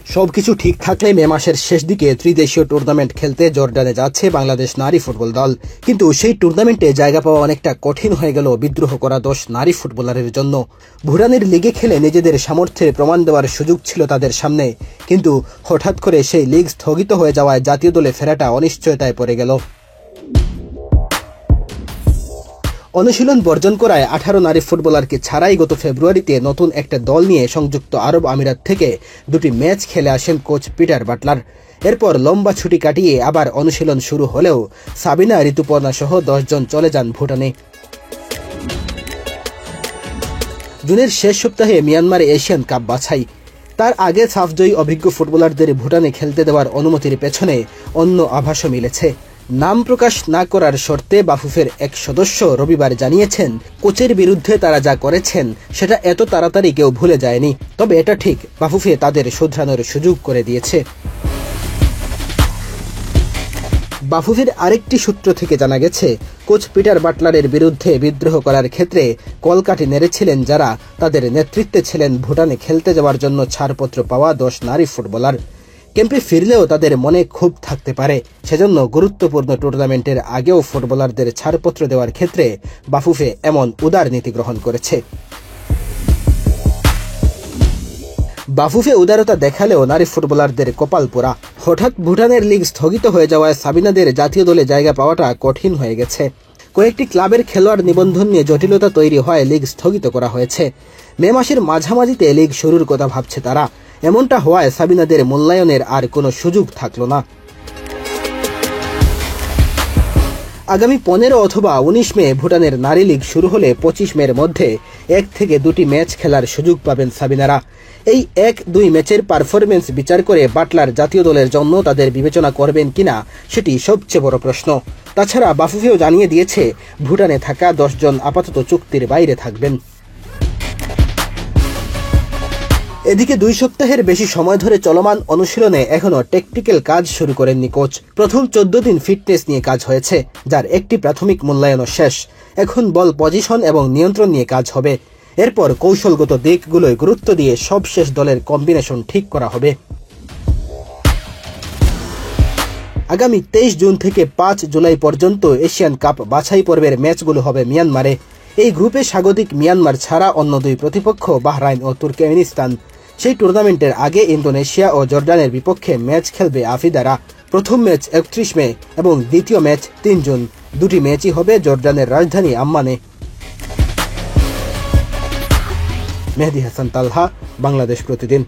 সবকিছু ঠিক থাকলে মে মাসের শেষ দিকে ত্রিদেশীয় টুর্নামেন্ট খেলতে জর্ডানে যাচ্ছে বাংলাদেশ নারী ফুটবল দল। কিন্তু সেই টুর্নামেন্টে জায়গা পাওয়া অনেকটা কঠিন হয়ে গেল বিদ্রোহ করা 10 নারী ফুটবলারের জন্য। ভুটানের লিগে খেলে নিজেদের সামর্থ্যের প্রমাণ দেওয়ার সুযোগ ছিল তাদের সামনে, কিন্তু হঠাৎ করে সেই লিগ স্থগিত হয়ে যাওয়ায় জাতীয় দলে ফেরাটা অনিশ্চয়তায় পড়ে গেল। অনুশীলন বর্জন করায় 18 নারী ফুটবলারকে ছাড়াই গত ফেব্রুয়ারিতে নতুন একটা দল নিয়ে সংযুক্ত আরব আমিরাত থেকে 2টি ম্যাচ খেলে আসেন কোচ পিটার বাটলার। এরপর লম্বা ছুটি কাটিয়ে আবার অনুশীলন শুরু হলেও সাবিনা, ঋতুপর্ণা সহ 10 জন চলে যান ভুটানে। জুনের শেষ সপ্তাহে মিয়ানমারে এশিয়ান কাপ বাছাই। তার আগে সাফজয়ী অভিজ্ঞ ফুটবলারদের ভুটানে খেলতে দেওয়ার অনুমতির পেছনে অন্য আভাসও মিলেছে। নাম প্রকাশ না করার শর্তে বাফুফের এক সদস্য রবিবার জানিয়েছেন, কোচের বিরুদ্ধে তারা যা করেছেন সেটা এত তাড়াতাড়ি কেউ ভুলে যায়নি। তবে এটা ঠিক, বাফুফে তাদের শুধরানোর সুযোগ করে দিয়েছে। বাফুফের আরেকটি সূত্র থেকে জানা গেছে, কোচ পিটার বাটলারের বিরুদ্ধে বিদ্রোহ করার ক্ষেত্রে কলকাঠি নেড়েছিলেন যারা, তাদের নেতৃত্বে ছিলেন ভুটানে খেলতে যাওয়ার জন্য ছাড়পত্র পাওয়া 10 নারী ফুটবলার। ক্যাম্পে ফিরলেও তাদের মনে ক্ষোভ থাকতে পারে, সেজন্য গুরুত্বপূর্ণ টুর্নামেন্টের আগেও ফুটবলারদের ছাড়পত্র দেওয়ার ক্ষেত্রে বাফুফে এমন উদার নীতি গ্রহণ করেছে। বাফুফে উদারতা দেখালেও নারী ফুটবলারদের কপাল পোড়া। হঠাৎ ভুটানের লিগ স্থগিত হয়ে যাওয়ায় সাবিনাদের জাতীয় দলে জায়গা পাওয়াটা কঠিন হয়ে গেছে। কয়েকটি ক্লাবের খেলোয়াড় নিবন্ধন নিয়ে জটিলতা তৈরি হয় লিগ স্থগিত করা হয়েছে। মে মাসের মাঝামাঝিতে লিগ শুরুর কথা ভাবছে তারা। এমনটা হওয়ায় সাবিনাদের মূল্যায়নের আর কোনো সুযোগ থাকলো না। আগামী 15 অথবা 19 মে ভুটানের নারী লীগ শুরু হলে 25 মের মধ্যে 1 থেকে 2টি ম্যাচ খেলার সুযোগ পাবেন সাবিনারা। এই 1-2 ম্যাচের পারফরমেন্স বিচার করে বাটলার জাতীয় দলের জন্য তাদের বিবেচনা করবেন কিনা সেটি সবচেয়ে বড় প্রশ্ন। তাছাড়া বাফুফেও জানিয়ে দিয়েছে, ভুটানে থাকা 10 জন আপাতত চুক্তির বাইরে থাকবেন। এদিকে 2 সপ্তাহের বেশি সময় ধরে চলমান অনুশীলনে এখনও টেকনিক্যাল কাজ শুরু করেননি কোচ। প্রথম 14 দিন ফিটনেস নিয়ে কাজ হয়েছে, যার একটি প্রাথমিক মূল্যায়নও শেষ। এখন বল পজিশন এবং নিয়ন্ত্রণ নিয়ে কাজ হবে। এরপর কৌশলগত দিকগুলোয় গুরুত্ব দিয়ে সবশেষ দলের কম্বিনেশন ঠিক করা হবে। আগামী 23 জুন থেকে 5 জুলাই পর্যন্ত এশিয়ান কাপ বাছাই পর্বের ম্যাচগুলো হবে মিয়ানমারে। এই গ্রুপে স্বাগতিক মিয়ানমার ছাড়া অন্য 2 প্রতিপক্ষ বাহরাইন ও তুর্কমেনিস্তান। সেই টুর্নামেন্টের আগে ইন্দোনেশিয়া ও জর্ডানের বিপক্ষে ম্যাচ খেলবে আফিদারা। প্রথম ম্যাচ 31 মে এবং দ্বিতীয় ম্যাচ 3 জুন। 2টি ম্যাচই হবে জর্ডানের রাজধানী আম্মানে। মেহেদী হাসান তালহা, বাংলাদেশ প্রতিদিন।